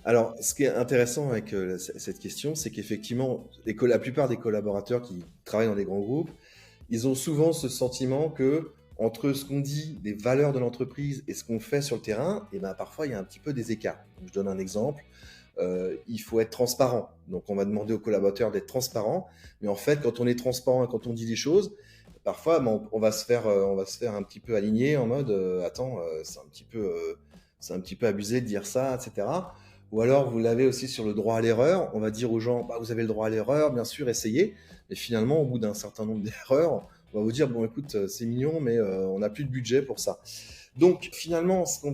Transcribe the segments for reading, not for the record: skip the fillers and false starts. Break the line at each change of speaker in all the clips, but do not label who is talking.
Alors, ce qui est intéressant avec cette question, c'est qu'effectivement, la plupart des collaborateurs qui travaillent dans des grands groupes, ils ont souvent ce sentiment que entre ce qu'on dit des valeurs de l'entreprise et ce qu'on fait sur le terrain, et ben parfois il y a un petit peu des écarts. Donc, je donne un exemple. Il faut être transparent. Donc, on va demander aux collaborateurs d'être transparents. Mais en fait, quand on est transparent et quand on dit des choses, parfois, ben, on va se faire un petit peu aligner en mode, attends, c'est un petit peu abusé de dire ça, etc. Ou alors, vous l'avez aussi sur le droit à l'erreur. On va dire aux gens, bah, vous avez le droit à l'erreur, bien sûr, essayez. Mais finalement, au bout d'un certain nombre d'erreurs, on va vous dire, bon, écoute, c'est mignon, mais on n'a plus de budget pour ça. Donc finalement, ce qui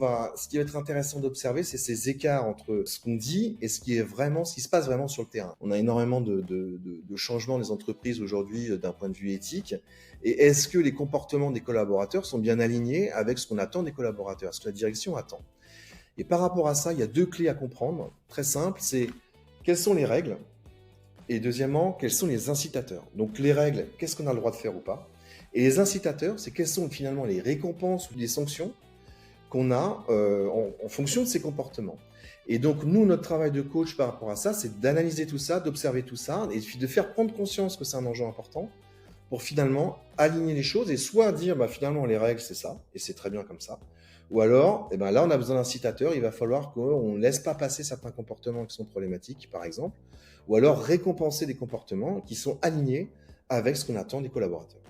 va être intéressant d'observer, c'est ces écarts entre ce qu'on dit et ce qui se passe vraiment sur le terrain. On a énormément de changements dans les entreprises aujourd'hui d'un point de vue éthique. Et est-ce que les comportements des collaborateurs sont bien alignés avec ce qu'on attend des collaborateurs, ce que la direction attend? Et par rapport à ça, il y a deux clés à comprendre, très simples, c'est quelles sont les règles et deuxièmement, quels sont les incitateurs. Donc les règles, qu'est-ce qu'on a le droit de faire ou pas? Et les incitateurs, c'est quelles sont finalement les récompenses ou les sanctions qu'on a en fonction de ces comportements. Et donc, nous, notre travail de coach par rapport à ça, c'est d'analyser tout ça, d'observer tout ça, et de faire prendre conscience que c'est un enjeu important pour finalement aligner les choses et soit dire, bah, finalement, les règles, c'est ça, et c'est très bien comme ça. Ou alors, eh ben là, on a besoin d'incitateurs, il va falloir qu'on ne laisse pas passer certains comportements qui sont problématiques, par exemple, ou alors récompenser des comportements qui sont alignés avec ce qu'on attend des collaborateurs.